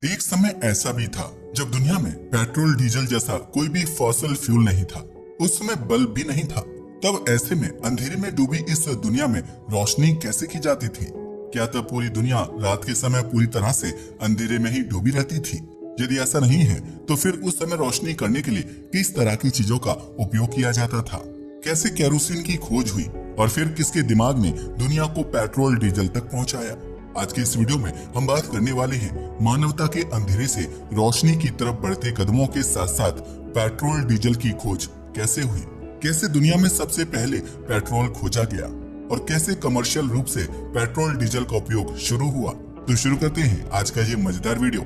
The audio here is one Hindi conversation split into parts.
एक समय ऐसा भी था जब दुनिया में पेट्रोल डीजल जैसा कोई भी फॉसिल फ्यूल नहीं था। उस समय बल्ब भी नहीं था। तब ऐसे में अंधेरे में डूबी इस दुनिया में रोशनी कैसे की जाती थी? क्या तब पूरी दुनिया रात के समय पूरी तरह से अंधेरे में ही डूबी रहती थी? यदि ऐसा नहीं है तो फिर उस समय रोशनी करने के लिए किस तरह की चीजों का उपयोग किया जाता था? कैसे केरोसिन की खोज हुई और फिर किसके दिमाग ने दुनिया को पेट्रोल डीजल तक पहुंचाया? आज के इस वीडियो में हम बात करने वाले हैं मानवता के अंधेरे से रोशनी की तरफ बढ़ते कदमों के साथ साथ पेट्रोल डीजल की खोज कैसे हुई, कैसे दुनिया में सबसे पहले पेट्रोल खोजा गया और कैसे कमर्शियल रूप से पेट्रोल डीजल का उपयोग शुरू हुआ। तो शुरू करते हैं आज का ये मजेदार वीडियो।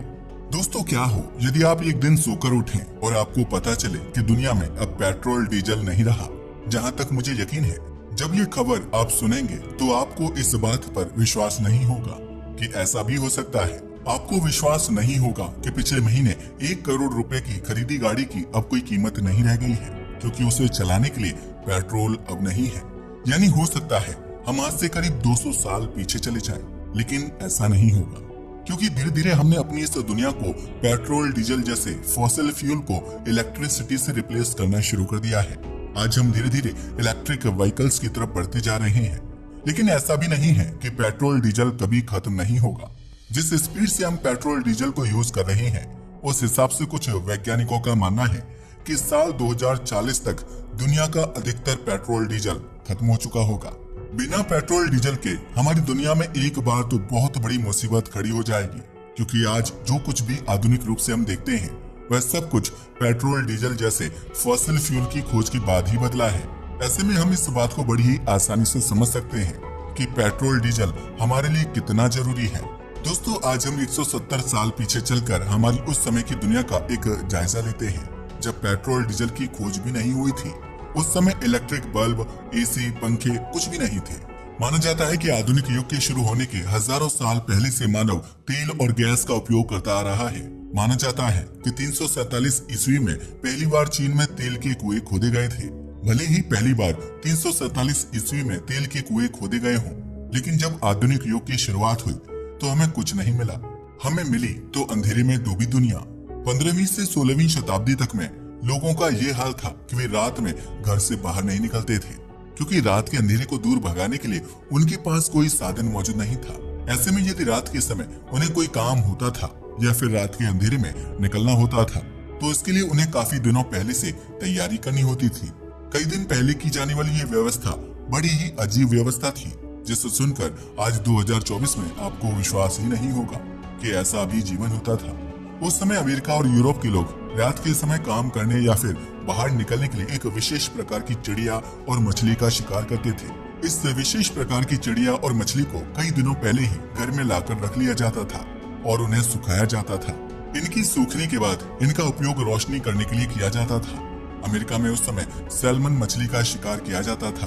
दोस्तों, क्या हो यदि आप एक दिन सोकर उठें और आपको पता चले कि दुनिया में अब पेट्रोल डीजल नहीं रहा। जहां तक मुझे यकीन है, जब ये खबर आप सुनेंगे तो आपको इस बात पर विश्वास नहीं होगा कि ऐसा भी हो सकता है। आपको विश्वास नहीं होगा कि पिछले महीने 1 करोड़ रुपए की खरीदी गाड़ी की अब कोई कीमत नहीं रह गई है, क्योंकि उसे चलाने के लिए पेट्रोल अब नहीं है। यानी हो सकता है हम आज से करीब 200 साल पीछे चले जाएं, लेकिन ऐसा नहीं होगा, क्योंकि धीरे धीरे हमने अपनी इस दुनिया को पेट्रोल डीजल जैसे फॉसिल फ्यूल को इलेक्ट्रिसिटी से रिप्लेस करना शुरू कर दिया है। आज हम धीरे धीरे इलेक्ट्रिक व्हीकल्स की तरफ बढ़ते जा रहे हैं, लेकिन ऐसा भी नहीं है कि पेट्रोल डीजल कभी खत्म नहीं होगा। जिस स्पीड से हम पेट्रोल डीजल को यूज कर रहे हैं, उस हिसाब से कुछ वैज्ञानिकों का मानना है कि साल 2040 तक दुनिया का अधिकतर पेट्रोल डीजल खत्म हो चुका होगा। बिना पेट्रोल डीजल के हमारी दुनिया में एक बार तो बहुत बड़ी मुसीबत खड़ी हो जाएगी, क्योंकि आज जो कुछ भी आधुनिक रूप से हम देखते हैं वह सब कुछ पेट्रोल डीजल जैसे फॉसिल फ्यूल की खोज के बाद ही बदला है। ऐसे में हम इस बात को बड़ी ही आसानी से समझ सकते हैं कि पेट्रोल डीजल हमारे लिए कितना जरूरी है। दोस्तों, आज हम 170 साल पीछे चलकर हमारी उस समय की दुनिया का एक जायजा लेते हैं, जब पेट्रोल डीजल की खोज भी नहीं हुई थी। उस समय इलेक्ट्रिक बल्ब, एसी, पंखे कुछ भी नहीं थे। माना जाता है कि आधुनिक युग के शुरू होने के हजारों साल पहले से मानव तेल और गैस का उपयोग करता आ रहा है। माना जाता है कि 347 ईस्वी में पहली बार चीन में तेल के कुएं खोदे गए थे। भले ही पहली बार 347 ईस्वी में तेल के कुएं खोदे गए हों, लेकिन जब आधुनिक युग की शुरुआत हुई तो हमें कुछ नहीं मिला। हमें मिली तो अंधेरे में डूबी दुनिया। 15वीं से 16वीं शताब्दी तक में लोगों का ये हाल था कि वे रात में घर से बाहर नहीं निकलते थे, क्योंकि रात के अंधेरे को दूर भगाने के लिए उनके पास कोई साधन मौजूद नहीं था। ऐसे में यदि रात के समय उन्हें कोई काम होता था या फिर रात के अंधेरे में निकलना होता था, तो इसके लिए उन्हें काफी दिनों पहले से तैयारी करनी होती थी। कई दिन पहले की जाने वाली ये व्यवस्था बड़ी ही अजीब व्यवस्था थी, जिसे सुनकर आज 2024 में आपको विश्वास ही नहीं होगा कि ऐसा भी जीवन होता था। उस समय अमेरिका और यूरोप के लोग रात के समय काम करने या फिर बाहर निकलने के लिए एक विशेष प्रकार की चिड़िया और मछली का शिकार करते थे। इस विशेष प्रकार की चिड़िया और मछली को कई दिनों पहले ही घर में लाकर रख लिया जाता था और उन्हें सुखाया जाता था। इनकी सूखने के बाद इनका उपयोग रोशनी करने के लिए किया जाता था। अमेरिका में उस समय सैल्मन मछली का शिकार किया जाता था,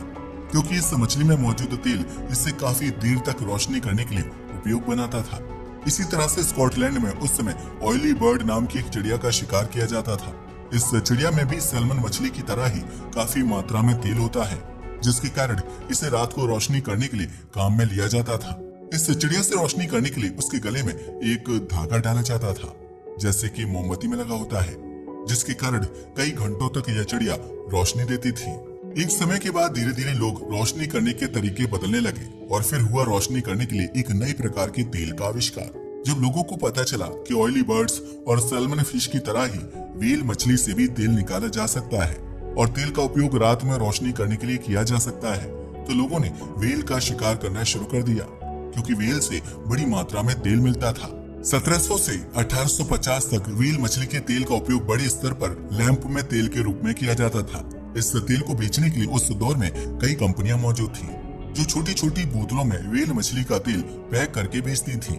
क्योंकि इस मछली में मौजूद तेल इससे काफी देर तक रोशनी करने के लिए उपयोग बनाता था। इसी तरह से स्कॉटलैंड में उस समय ऑयली बर्ड नाम की एक चिड़िया का शिकार किया जाता था। इस चिड़िया में भी सैल्मन मछली की तरह ही काफी मात्रा में तेल होता है, जिसके कारण इसे रात को रोशनी करने के लिए काम में लिया जाता था। इस चिड़िया से रोशनी करने के लिए उसके गले में एक धागा डाला जाता था, जैसे कि मोमबत्ती में लगा होता है, जिसके कारण कई घंटों तक यह चिड़िया रोशनी देती थी। एक समय के बाद धीरे धीरे लोग रोशनी करने के तरीके बदलने लगे और फिर हुआ रोशनी करने के लिए एक नए प्रकार के तेल का आविष्कार। जब लोगों को पता चला कि ऑयली बर्ड्स और सैल्मन फिश की तरह ही व्हेल मछली से भी तेल निकाला जा सकता है और तेल का उपयोग रात में रोशनी करने के लिए किया जा सकता है, तो लोगों ने व्हेल का शिकार करना शुरू कर दिया, क्योंकि व्हेल से बड़ी मात्रा में तेल मिलता था। 1700 से 1850 तक व्हेल मछली के तेल का उपयोग बड़े स्तर पर लैंप में तेल के रूप में किया जाता था। इस तेल को बेचने के लिए उस दौर में कई कंपनियां मौजूद थीं, जो छोटी छोटी बोतलों में व्हेल मछली का तेल पैक करके बेचती थीं।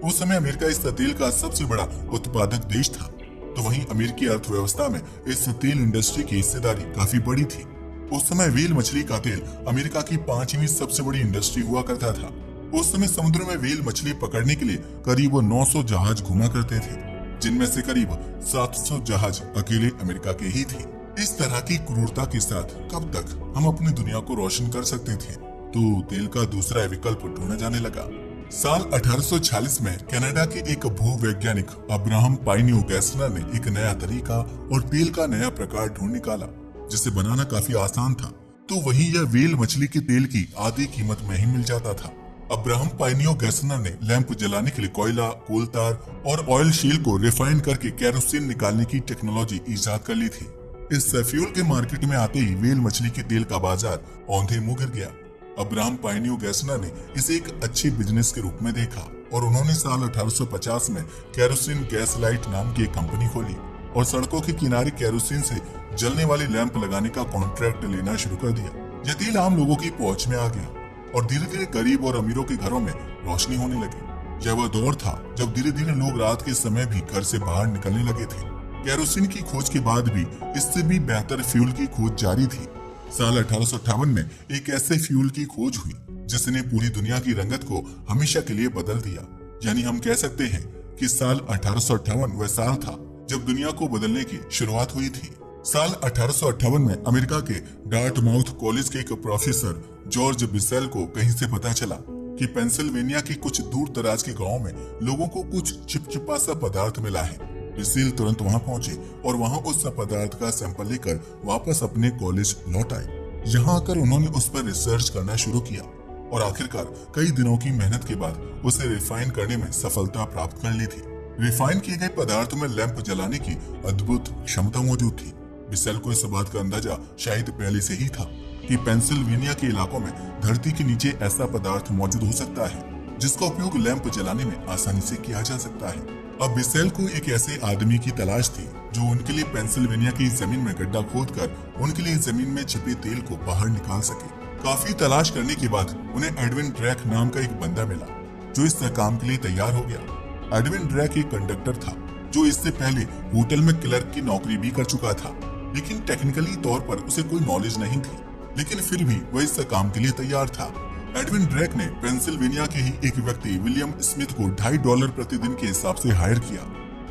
उस समय अमेरिका इस तेल का सबसे बड़ा उत्पादक देश था, तो वहीं अमेरिकी अर्थव्यवस्था में इस तेल इंडस्ट्री की हिस्सेदारी काफी बड़ी थी। उस समय व्हेल मछली का तेल अमेरिका की 5वीं सबसे बड़ी इंडस्ट्री हुआ करता था। उस समय समुद्र में व्हेल मछली पकड़ने के लिए करीब 900 जहाज घुमा करते थे, जिनमें से करीब 700 जहाज अकेले अमेरिका के ही थे। इस तरह की क्रूरता के साथ कब तक हम अपनी दुनिया को रोशन कर सकते थे? तो तेल का दूसरा विकल्प ढूंढा जाने लगा। साल 1846 में कनाडा के एक भूवैज्ञानिक अब्राहम पाइनियो गैसनर ने एक नया तरीका और तेल का नया प्रकार ढूंढ निकाला जिसे बनाना काफी आसान था। तो वहीं यह व्हेल मछली के तेल की आधी कीमत में ही मिल जाता था। अब्राहम पाइनियो गैसनर ने लैंप जलाने के लिए कोयला, कोल तार और ऑयल शील को रिफाइन करके केरोसिन निकालने की टेक्नोलॉजी इजाद कर ली थी। इस फ्यूल के मार्केट में आते ही व्हेल मछली के तेल का बाजार औंधे मुंह गिर गया। अब्राहम पाइनियो गैसनर ने इसे एक अच्छे बिजनेस के रूप में देखा और उन्होंने साल 1850 में केरोसिन गैस लाइट नाम की एक कंपनी खोली और सड़कों के किनारे केरोसिन से जलने वाली लैंप लगाने का कॉन्ट्रैक्ट लेना शुरू कर दिया। यह तेल आम लोगों की पहुंच में आ गया और धीरे धीरे गरीब और अमीरों के घरों में रोशनी होने लगी। यह वह दौर था जब धीरे धीरे लोग रात के समय भी घर से बाहर निकलने लगे थे। केरोसिन की खोज के बाद भी इससे भी बेहतर फ्यूल की खोज जारी थी। साल 1858 में एक ऐसे फ्यूल की खोज हुई जिसने पूरी दुनिया की रंगत को हमेशा के लिए बदल दिया। यानी हम कह सकते हैं कि साल 1858 वह साल था जब दुनिया को बदलने की शुरुआत हुई थी। साल 1858 में अमेरिका के डार्टमाउथ कॉलेज के एक प्रोफेसर जॉर्ज बिसेल को कहीं से पता चला कि पेंसिल्वेनिया के कुछ दूर दराज के गांव में लोगों को कुछ चिपचिपा सा पदार्थ मिला है। बिसेल तुरंत वहां पहुंचे और वहां उस पदार्थ का सैंपल लेकर वापस अपने कॉलेज लौट आए। यहाँ आकर उन्होंने उस पर रिसर्च करना शुरू किया और आखिरकार कई दिनों की मेहनत के बाद उसे रिफाइन करने में सफलता प्राप्त कर ली थी। रिफाइन किए गए पदार्थ में लैंप जलाने की अद्भुत क्षमता मौजूद थी। बिसेल को इस बात का अंदाजा शायद पहले से ही था कि पेंसिल्वेनिया के इलाकों में धरती के नीचे ऐसा पदार्थ मौजूद हो सकता है जिसका उपयोग लैंप जलाने में आसानी से किया जा सकता है। अब बिसेल को एक ऐसे आदमी की तलाश थी जो उनके लिए पेंसिल्वेनिया की जमीन में गड्ढा खोदकर उनके लिए जमीन में छिपे तेल को बाहर निकाल सके। काफी तलाश करने के बाद उन्हें एडविन ड्रैक नाम का एक बंदा मिला जो इस काम के लिए तैयार हो गया। एडविन ड्रैक एक कंडक्टर था जो इससे पहले होटल में क्लर्क की नौकरी भी कर चुका था, लेकिन टेक्निकली तौर पर उसे कोई नॉलेज नहीं थी, लेकिन फिर भी वह इस काम के लिए तैयार था। एडविन ड्रैक ने पेंसिल्वेनिया के ही एक व्यक्ति विलियम स्मिथ को $2.5 प्रतिदिन के हिसाब से हायर किया।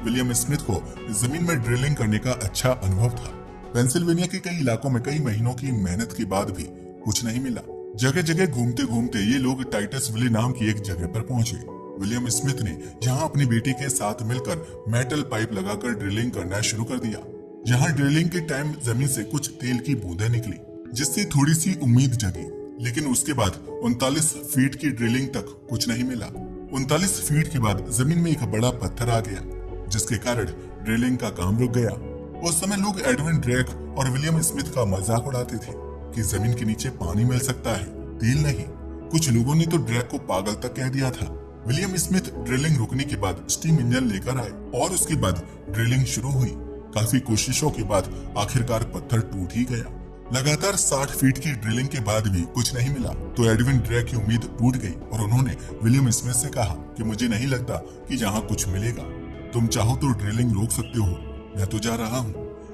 विलियम स्मिथ को जमीन में ड्रिलिंग करने का अच्छा अनुभव था। पेंसिल्वेनिया के कई इलाकों में कई महीनों की मेहनत के बाद भी कुछ नहीं मिला। जगह जगह घूमते घूमते ये लोग टाइटस विले नाम की एक जगह पर पहुंचे। विलियम स्मिथ ने यहाँ अपनी बेटी के साथ मिलकर मेटल पाइप लगाकर ड्रिलिंग करना शुरू कर दिया। यहाँ ड्रिलिंग के टाइम जमीन से कुछ तेल की बूंदें निकली जिससे थोड़ी सी उम्मीद जगी, लेकिन उसके बाद 39 फीट की ड्रिलिंग तक कुछ नहीं मिला। 39 फीट के बाद जमीन में एक बड़ा पत्थर आ गया जिसके कारण ड्रिलिंग का काम रुक गया। उस समय लोग एडविन ड्रैक और विलियम स्मिथ का मजाक उड़ाते थे कि जमीन के नीचे पानी मिल सकता है, तेल नहीं। कुछ लोगों ने तो ड्रैक को पागल तक कह दिया था। विलियम स्मिथ ड्रिलिंग रुकने के बाद स्टीम इंजन लेकर आए और उसके बाद ड्रिलिंग शुरू हुई। काफी कोशिशों के बाद आखिरकार पत्थर टूट ही गया। लगातार 60 फीट की ड्रिलिंग के बाद भी कुछ नहीं मिला तो एडविन ड्रैक की उम्मीद टूट गई और उन्होंने विलियम स्मिथ से कहा कि मुझे नहीं लगता कि यहाँ कुछ मिलेगा, तुम चाहो तो ड्रिलिंग रोक सकते हो, मैं तो जा रहा हूँ।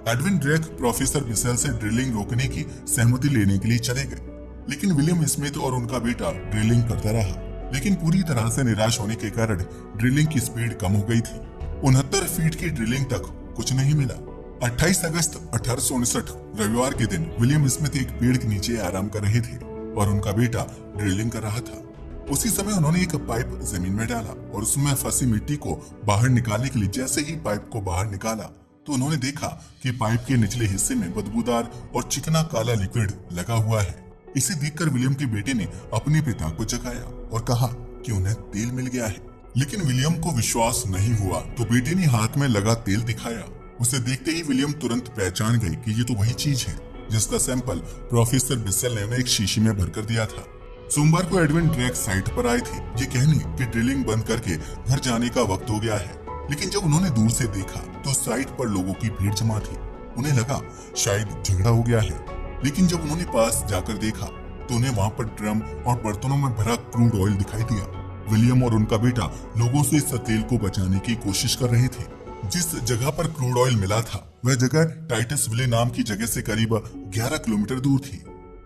एडविन ड्रैक प्रोफेसर बिसेल से ड्रिलिंग रोकने की सहमति लेने के लिए चले गए, लेकिन विलियम स्मिथ और उनका बेटा ड्रिलिंग करता रहा, लेकिन पूरी तरह से निराश होने के कारण ड्रिलिंग की स्पीड कम हो गई थी। 69 फीट की ड्रिलिंग तक कुछ नहीं मिला। 28 अगस्त 1859 रविवार के दिन विलियम स्मिथ एक पेड़ के नीचे आराम कर रहे थे और उनका बेटा ड्रिलिंग कर रहा था। उसी समय उन्होंने एक पाइप जमीन में डाला और उसमें फंसी मिट्टी को बाहर निकालने के लिए जैसे ही पाइप को बाहर निकाला तो उन्होंने देखा कि पाइप के निचले हिस्से में बदबूदार और चिकना काला लिक्विड लगा हुआ है। इसे देखकर विलियम के बेटे ने अपने पिता को जगाया और कहा कि उन्हें तेल मिल गया है, लेकिन विलियम को विश्वास नहीं हुआ तो बेटे ने हाथ में लगा तेल दिखाया। उसे देखते ही विलियम तुरंत पहचान गए कि ये तो वही चीज है जिसका सैंपल प्रोफेसर बिसेल ने उन्हें एक शीशी में भरकर दिया था। सोमवार को एडविन ड्रैक साइट पर आए थे ये कहने कि ड्रिलिंग बंद करके घर जाने का वक्त हो गया है, लेकिन जब उन्होंने दूर से देखा तो साइट पर लोगों की भीड़ जमा थी। उन्हें लगा शायद झगड़ा हो गया है, लेकिन जब उन्होंने पास जाकर देखा तो उन्हें वहाँ पर ड्रम और बर्तनों में भरा क्रूड ऑयल दिखाई दिया। विलियम और उनका बेटा लोगों से इस तेल को बचाने की कोशिश कर रहे थे। जिस जगह पर क्रूड ऑयल मिला था वह जगह टाइटस विले नाम की जगह से करीब 11 किलोमीटर दूर थी।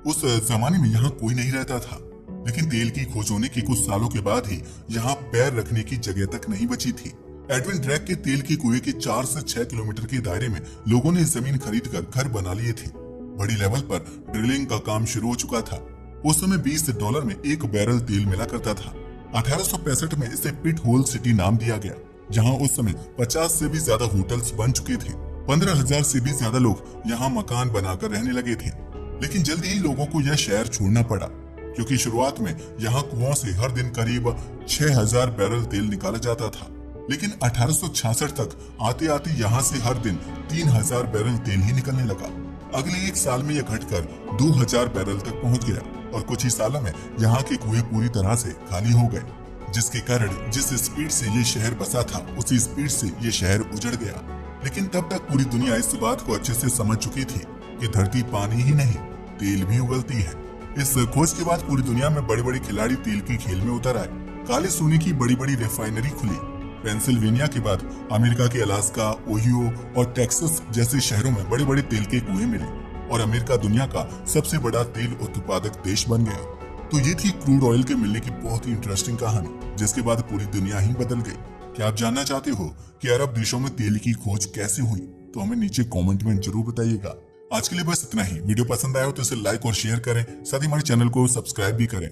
उस जमाने में यहाँ कोई नहीं रहता था, लेकिन तेल की खोज होने के कुछ सालों के बाद ही यहाँ पैर रखने की जगह तक नहीं बची थी। एडविन ड्रैक के तेल के कुएं के 4 से 6 किलोमीटर के दायरे में लोगों ने जमीन खरीदकर घर बना लिए थे। बड़ी लेवल पर ड्रिलिंग का काम शुरू हो चुका था। उस समय $20 में 1 बैरल तेल मिला करता था। 1865 में इसे पिट होल सिटी नाम दिया गया, जहां उस समय 50 से भी ज्यादा होटल्स बन चुके थे। 15,000 से भी ज्यादा लोग यहाँ मकान बनाकर रहने लगे थे। लेकिन जल्दी ही लोगों को यह शहर छोड़ना पड़ा, क्योंकि शुरुआत में यहाँ कुओं से हर दिन करीब 6,000 बैरल तेल निकाला जाता था। लेकिन 1866 तक आते आते यहाँ से हर दिन 3,000 बैरल तेल ही निकलने लगा। अगले एक साल में यह घटकर 2,000 बैरल तक पहुंच गया और कुछ ही सालों में यहाँ के कुएं पूरी तरह से खाली हो गए, जिसके कारण जिस स्पीड से ये शहर बसा था उसी स्पीड से ये शहर उजड़ गया। लेकिन तब तक पूरी दुनिया इस बात को अच्छे से समझ चुकी थी कि धरती पानी ही नहीं, तेल भी उगलती है। इस खोज के बाद पूरी दुनिया में बड़े बड़े खिलाड़ी तेल के खेल में उतर आए। काले सोने की बड़ी बड़ी रिफाइनरी खुली। पेंसिल्वेनिया के बाद अमेरिका के अलास्का, ओहियो और टेक्सास जैसे शहरों में बड़े बड़े तेल के कुएं मिले और अमेरिका दुनिया का सबसे बड़ा तेल उत्पादक देश बन गया। तो ये थी क्रूड ऑयल के मिलने की बहुत ही इंटरेस्टिंग कहानी, जिसके बाद पूरी दुनिया ही बदल गई। क्या आप जानना चाहते हो कि अरब देशों में तेल की खोज कैसे हुई? तो हमें नीचे कमेंट में जरूर बताइएगा। आज के लिए बस इतना ही। वीडियो पसंद आया हो तो इसे लाइक और शेयर करें, साथ ही हमारे चैनल को सब्सक्राइब भी करें।